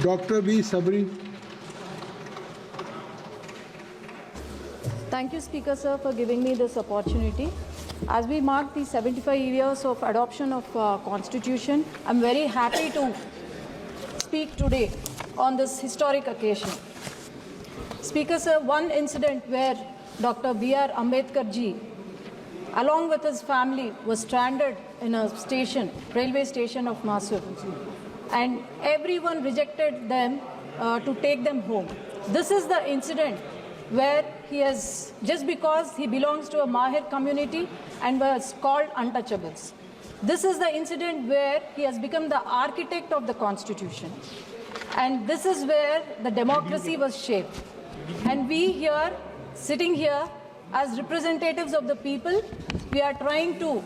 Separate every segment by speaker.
Speaker 1: Dr. B. Sabri.
Speaker 2: Thank you, Speaker, sir, for giving me this opportunity. As we mark the 75 years of adoption of Constitution, I'm very happy to speak today on this historic occasion. Speaker, sir, one incident where Dr. B.R. Ambedkar ji, along with his family, was stranded in a station, railway station of Mysore, and everyone rejected them to take them home. This is the incident where he has, just because he belongs to a Mahir community and was called untouchables. This is the incident where he has become the architect of the Constitution. And this is where the democracy was shaped. And we here, sitting here as representatives of the people, we are trying to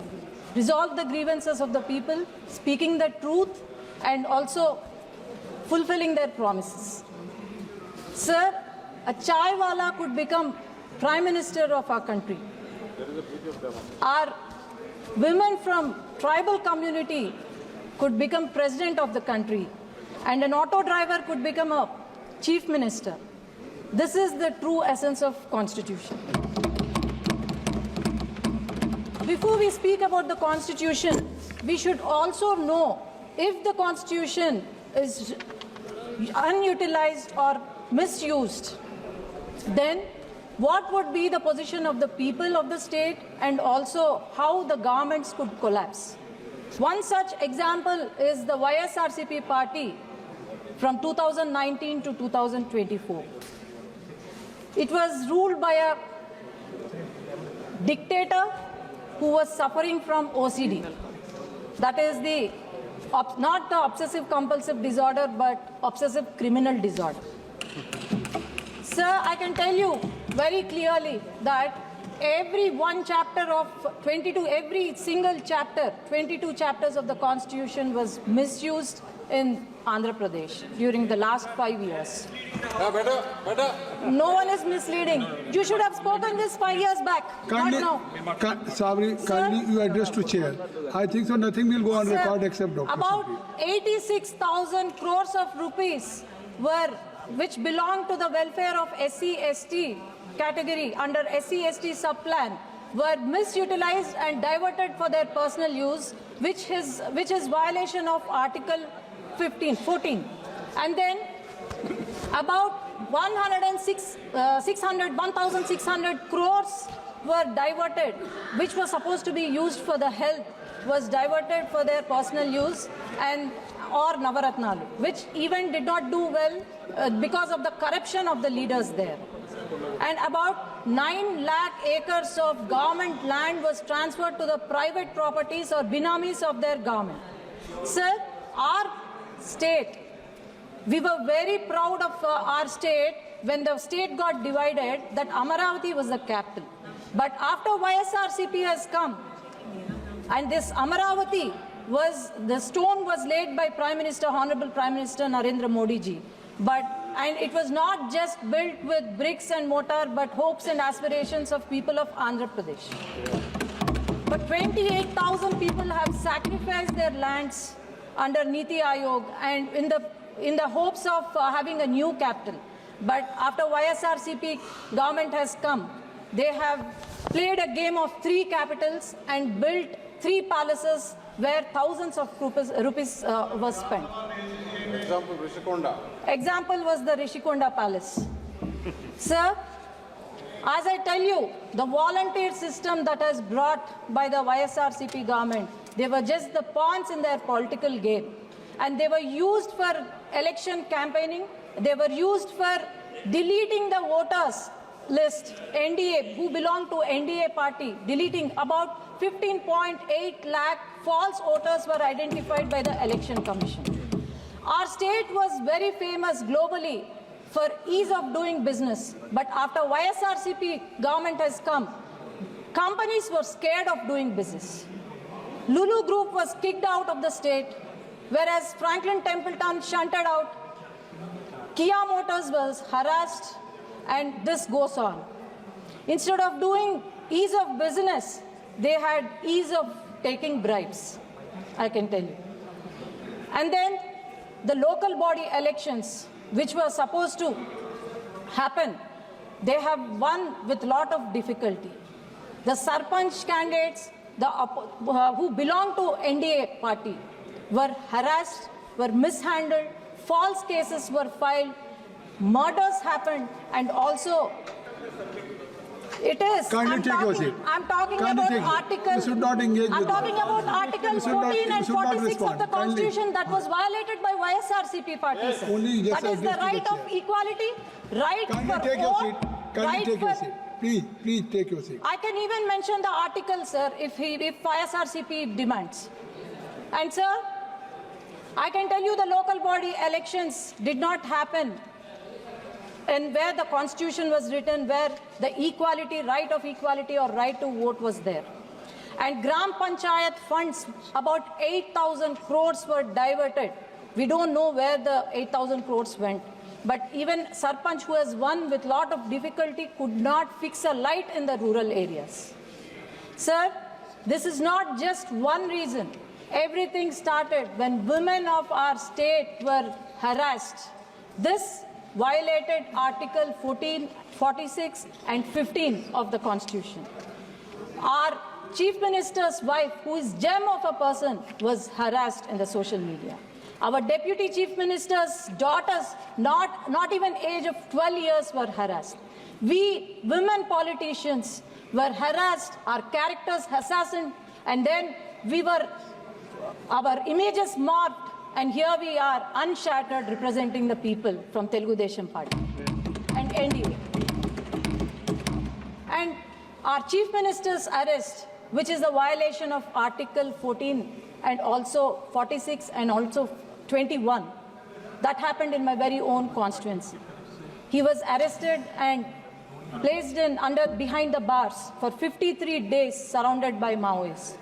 Speaker 2: resolve the grievances of the people, speaking the truth, and also fulfilling their promises. Sir, a chai wala could become Prime Minister of our country. Our women from tribal community could become President of the country. And an auto driver could become a Chief Minister. This is the true essence of Constitution. Before we speak about the Constitution, we should also know if the Constitution is unutilized or misused, then what would be the position of the people of the state and also how the governments could collapse. One such example is the YSRCP party from 2019 to 2024. It was ruled by a dictator who was suffering from OCD. That is not the obsessive compulsive disorder, but obsessive criminal disorder. Sir, I can tell you very clearly that every one chapter of 22, every single chapter, 22 chapters of the Constitution was misused in Andhra Pradesh during the last 5 years. No one is misleading. You should have spoken this 5 years back,
Speaker 1: Kindly,
Speaker 2: not now.
Speaker 1: Sabri, kindly you address to chair. I think so nothing will go on record except Dr.
Speaker 2: About
Speaker 1: Sabri.
Speaker 2: 86,000 crores of rupees which belong to the welfare of SC/ST category under SC/ST sub-plan were misutilized and diverted for their personal use, which is violation of Article 14. And then about 1,600 crores were diverted, which was supposed to be used for the health, was diverted for their personal use or Navaratnalu, which even did not do well because of the corruption of the leaders there. And about 9 lakh acres of government land was transferred to the private properties or binamis of their government. Sir, our state, we were very proud of our state when the state got divided, that Amaravati was the capital. But after YSRCP has come, and this Amaravati the stone was laid by Honorable Prime Minister Narendra Modi ji. And it was not just built with bricks and mortar, but hopes and aspirations of people of Andhra Pradesh. But 28,000 people have sacrificed their lands under Niti Aayog and in the hopes of having a new capital. But after YSRCP government has come, they have played a game of 3 capitals and built 3 palaces where thousands of rupees was spent.
Speaker 3: Example, Rishikonda.
Speaker 2: Example was the Rishikonda Palace. Sir, as I tell you, the volunteer system that has brought by the YSRCP government, they were just the pawns in their political game. And they were used for election campaigning. They were used for deleting the voters list, NDA, who belong to NDA party, deleting about 15.8 lakh false voters were identified by the Election Commission. Our state was very famous globally for ease of doing business. But after YSRCP government has come, companies were scared of doing business. Lulu Group was kicked out of the state, whereas Franklin Templeton shunted out. Kia Motors was harassed, and this goes on. Instead of doing ease of business, they had ease of taking bribes, I can tell you. And then the local body elections, which were supposed to happen, they have won with lot of difficulty. The Sarpanch candidates who belong to NDA party were harassed, were mishandled, false cases were filed, murders happened, and also it is.
Speaker 1: Kindly take your seat.
Speaker 2: I'm talking
Speaker 1: Kindly
Speaker 2: about
Speaker 1: take it.
Speaker 2: Article.
Speaker 1: You should not engage
Speaker 2: I'm
Speaker 1: with
Speaker 2: talking
Speaker 1: that.
Speaker 2: about Article
Speaker 1: You should not-
Speaker 2: 14 and
Speaker 1: you should not
Speaker 2: 46 of
Speaker 1: respond.
Speaker 2: the
Speaker 1: Kindly.
Speaker 2: Constitution that was violated by YSRCP party, sir.
Speaker 1: Only you just
Speaker 2: That is the
Speaker 1: address to the
Speaker 2: right of
Speaker 1: chair.
Speaker 2: equality, right
Speaker 1: Kindly
Speaker 2: for
Speaker 1: take your
Speaker 2: vote,
Speaker 1: seat. Kindly
Speaker 2: right
Speaker 1: take your
Speaker 2: for.
Speaker 1: seat. Please take your seat.
Speaker 2: I can even mention the article, sir, if YSRCP demands. And sir, I can tell you the local body elections did not happen and where the Constitution was written, where the equality, right of equality or right to vote was there. And Gram Panchayat funds, about 8,000 crores were diverted. We don't know where the 8,000 crores went. But even Sarpanch, who has won with lot of difficulty, could not fix a light in the rural areas. Sir, this is not just one reason. Everything started when women of our state were harassed. This violated Article 14, 46 and 15 of the Constitution. Our Chief Minister's wife, who is gem of a person, was harassed in the social media. Our Deputy Chief Minister's daughters, not even age of 12 years, were harassed. We women politicians were harassed, our characters assassinated, and then our images morphed, and here we are unshattered representing the people from Telugu Desam Party and NDA. And our Chief Minister's arrest, which is a violation of Article 14 and also 46 and also 21, that happened in my very own constituency. He was arrested and placed behind the bars for 53 days surrounded by Maoists.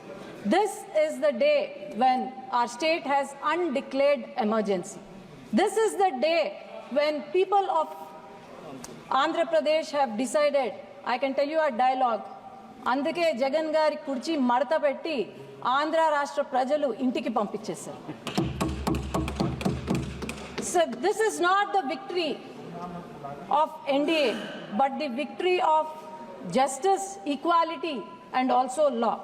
Speaker 2: This is the day when our state has undeclared emergency. This is the day when people of Andhra Pradesh have decided, I can tell you a dialogue, అందుకే జగన్ గారి కుర్చీ మడత పెట్టి ఆంధ్ర రాష్ట్ర ప్రజలు ఇంటికి పంపించేశారు. So this is not the victory of NDA, but the victory of justice, equality, and also law.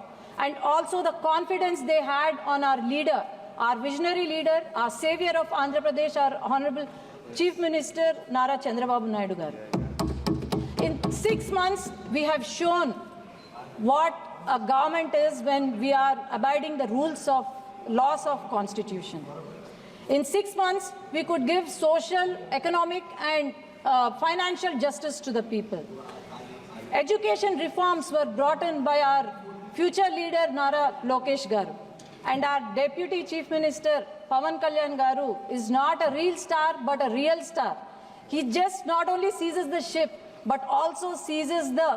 Speaker 2: And also the confidence they had on our leader, our visionary leader, our savior of Andhra Pradesh, our Honorable Chief Minister Nara Chandrababu Naidu garu. In 6 months, we have shown what a government is when we are abiding the rules of laws of Constitution. In 6 months, we could give social, economic, and financial justice to the people. Education reforms were brought in by our future leader Nara Lokesh Garu, and our Deputy Chief Minister Pawan Kalyan Garu is not a real star but a real star. He just not only seizes the ship but also seizes the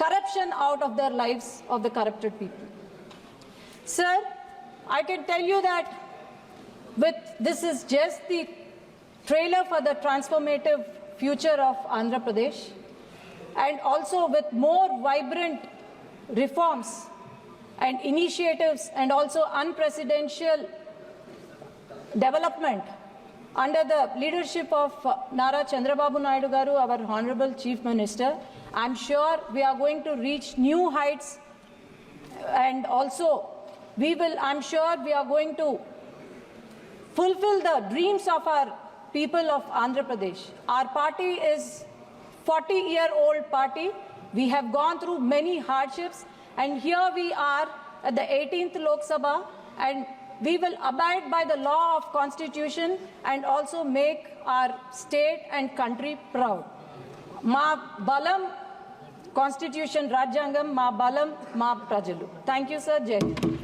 Speaker 2: corruption out of their lives of the corrupted people. Sir, I can tell you that this is just the trailer for the transformative future of Andhra Pradesh, and also with more vibrant reforms and initiatives and also unprecedented development under the leadership of Nara Chandrababu Naidu Garu, our Honorable Chief Minister. I'm sure we are going to reach new heights, and also I'm sure we are going to fulfill the dreams of our people of Andhra Pradesh. Our party is 40-year-old party. We have gone through many hardships, and here we are at the 18th Lok Sabha, and we will abide by the law of Constitution and also make our state and country proud. Ma balam Constitution Rajyangam, ma balam ma prajalu. Thank you, sir. Jai Hind.